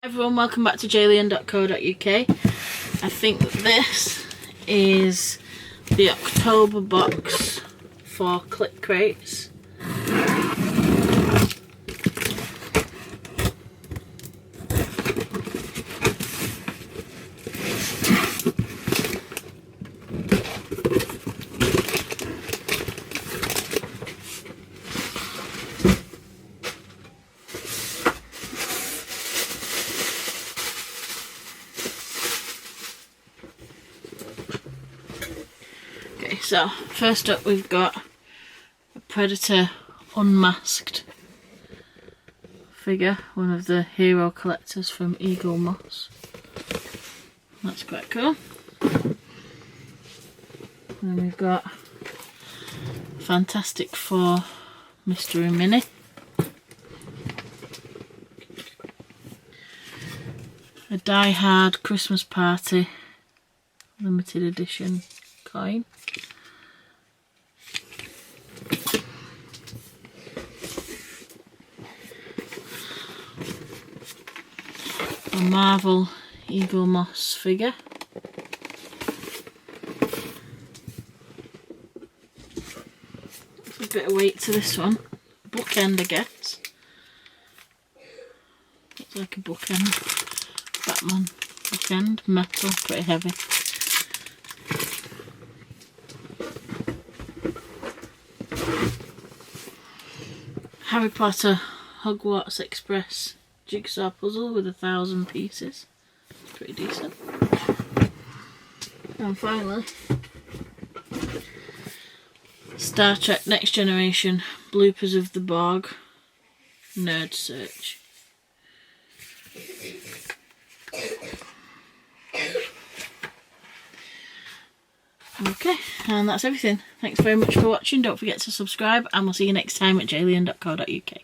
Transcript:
Everyone, welcome back to jaylian.co.uk. I think that this is the October box for Click Crates. Okay, so first up we've got a Predator unmasked figure, one of the hero collectors from Eagle Moss. That's quite cool. Then we've got Fantastic Four Mystery Mini. A Die Hard Christmas Party limited edition coin. A Marvel Eagle Moss figure. A bit of weight to this one. Bookend, I guess. Looks like a bookend. Batman bookend. Metal, pretty heavy. Harry Potter Hogwarts Express jigsaw puzzle with 1,000 pieces. Pretty decent. And finally, Star Trek Next Generation Bloopers of the Borg Nerd Search. Okay, and that's everything. Thanks very much for watching. Don't forget to subscribe, and we'll see you next time at jaylian.co.uk.